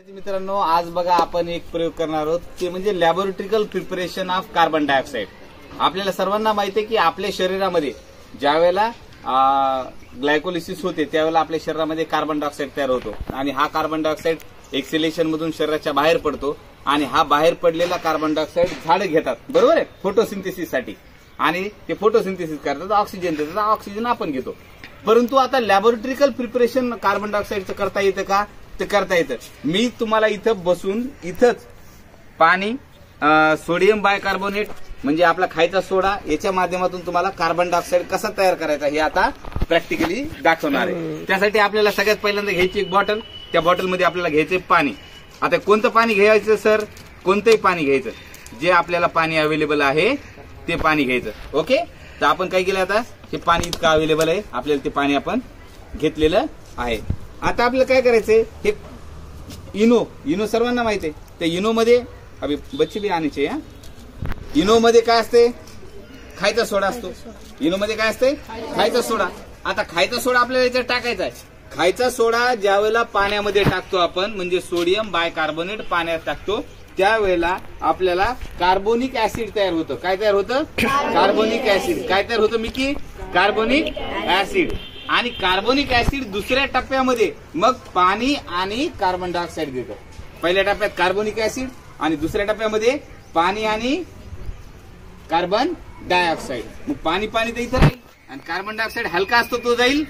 मित्रांनो, आज बघा आपण एक प्रयोग करणार आहोत ते म्हणजे लॅबोरेटरिकल प्रिपरेशन ऑफ कार्बन डायऑक्साईड. आपल्याला सर्वांना माहिती आहे की आपल्या शरीरामध्ये ज्यावेळेला ग्लायकोलिसिस होते त्यावेळेला आपल्या शरीरामध्ये कार्बन डायऑक्साईड तयार होतो आणि हा कार्बन डायऑक्साईड एक्सेलेशन मधून शरीराच्या बाहेर पडतो आणि हा बाहेर पडलेला कार्बन डायऑक्साईड झाडं घेतात, बरोबर आहे, फोटोसिंथेसिससाठी. आणि ते फोटोसिंथेसिस करतात, ऑक्सिजन देतात, ऑक्सिजन आपण घेतो. परंतु आता लॅबोरेटरिकल प्रिपरेशन कार्बन डायऑक्साईडचं करता येतं का? ते करता येतं. मी तुम्हाला इथं बसून इथंच पाणी, सोडियम बायकार्बोनेट म्हणजे आपला खायचा सोडा, याच्या माध्यमातून तुम्हाला कार्बन डायऑक्साईड कसा तयार करायचा हे आता प्रॅक्टिकली दाखवणार आहे. त्यासाठी आपल्याला सगळ्यात पहिल्यांदा घ्यायची एक बॉटल, त्या बॉटलमध्ये आपल्याला घ्यायचे पाणी. आता कोणतं पाणी घ्यायचं सर? कोणतंही पाणी घ्यायचं, जे आपल्याला पाणी अवेलेबल आहे ते पाणी घ्यायचं. ओके, तर आपण काय केलं, आता हे पाणी इतकं अवेलेबल आहे आपल्याला, ते पाणी आपण घेतलेलं आहे. आता आपल्याला काय करायचंय, हे इनो सर्वांना माहिती आहे. त्या इनो मध्ये अभि बच्चे भी आणायचे. इनो मध्ये काय असते? खायचा सोडा असतो. इनो मध्ये काय असते? खायचा सोडा. आता खायचा सोडा आपल्याला याच्यात टाकायचा आहे. खायचा सोडा ज्या वेळेला पाण्यामध्ये टाकतो आपण, म्हणजे सोडियम बायकार्बोनेट पाण्यात टाकतो, त्यावेळेला आपल्याला कार्बोनिक ऍसिड तयार होतं. काय तयार होतं? Carbonic acid. काय तयार होतं मिकी? Carbonic acid. आणि कार्बोनिक ऍसिड दुसऱ्या टप्प्यामध्ये मग पाणी आणि कार्बन डायऑक्साईड देतं. पहिल्या टप्प्यात कार्बोनिक ऍसिड आणि दुसऱ्या टप्प्यामध्ये पाणी आणि कार्बन डायऑक्साईड. मग पाणी तर इथं राहील आणि कार्बन डायऑक्साईड हलका असतो, तो जाईल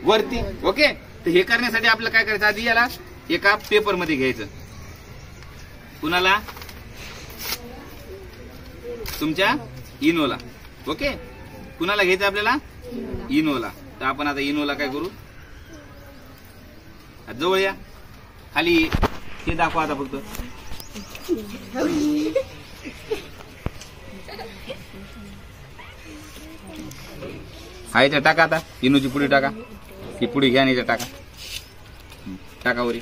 वरती. ओके, तर हे करण्यासाठी आपल्याला काय करायचं, आधी याला एका पेपर मध्ये घ्यायचं. कुणाला? तुमच्या इनोला. ओके, कुणाला घ्यायचं आपल्याला? इनोला. तर आपण आता इनोला काय करू, जवळ या, खाली हे दाखवा आता फक्त. हा याच्यात टाका, आता इनोची पुडी टाका, ही पुडी घ्या आणि याच्यात टाका, टाका वरी.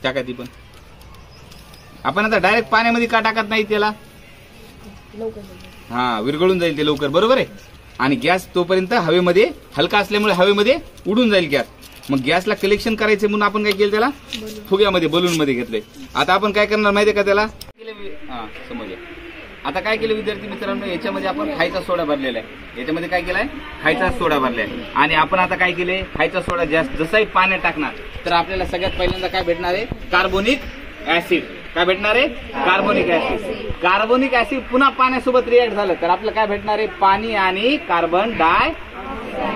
टाका ती पण. आपण आता डायरेक्ट पाण्यामध्ये का टाकत नाही त्याला? हा, विरघळून जाईल ते लवकर, बरोबर आहे. आणि गॅस तोपर्यंत हवेमध्ये हलका असल्यामुळे हवेमध्ये उडून जाईल गॅस. मग गॅसला कलेक्शन करायचे म्हणून आपण काय केलं, त्याला फुग्यामध्ये, बलून मध्ये घेतलंय. आता आपण काय करणार माहितीये का त्याला? हा, समजलं. आता काय केलं विद्यार्थी मित्रांनो, याच्यामध्ये आपण खायचा सोडा भरलेला आहे. याच्यामध्ये काय केलाय? खायचा सोडा भरलाय. आणि आपण आता काय केलंय, खायचा सोडा जसाही पाण्यात टाकणार तर आपल्याला सगळ्यात पहिल्यांदा काय भेटणार आहे? Carbonic acid. काय भेटणार आहे? Carbonic acid. कार्बोनिक ऍसिड पुन्हा पाण्यासोबत रिॲक्ट झालं तर आपल्याला काय भेटणार आहे? पाणी आणि कार्बन डाय.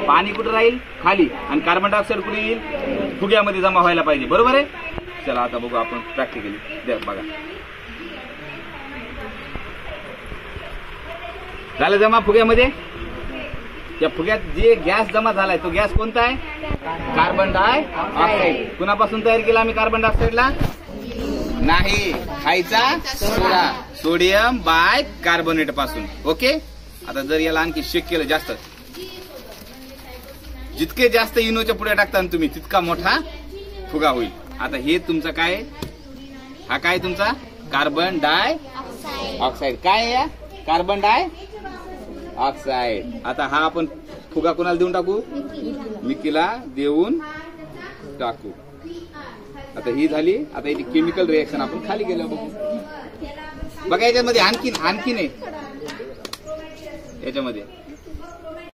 पाणी कुठं राहील? खाली. आणि कार्बन डायऑक्साईड कुठे येईल? फुग्यामध्ये जमा व्हायला पाहिजे, बरोबर आहे. चला आता बघू आपण प्रॅक्टिकली. द्या बघा, झालं जमा फुग्यामध्ये. या फुग्यात जे गॅस जमा झालाय तो गॅस कोणता आहे? कार्बन डाय ऑक्साईड. कुणापासून तयार केला आम्ही कार्बन डायऑक्साईडला? नाही, खायचा सोडा, सोडियम बाय कार्बोनेट पासून. ओके, आता जर याला आणखी शेक केलं जास्त, जितके जास्त इनोच्या पुढे टाकता तुम्ही तितका मोठा फुगा होईल. आता हे तुमचं काय? हा काय तुमचा? कार्बन डाय ऑक्साईड. काय आहे? कार्बन डाय ऑक्साईड. आता हा आपण फुगा कोणाला देऊन टाकू? मिकीला देऊन टाकू. आता ही झाली. आता याची केमिकल रिएक्शन आपण खाली गेलो बघू. बघा याच्यामध्ये आणखीन आहे याच्यामध्ये.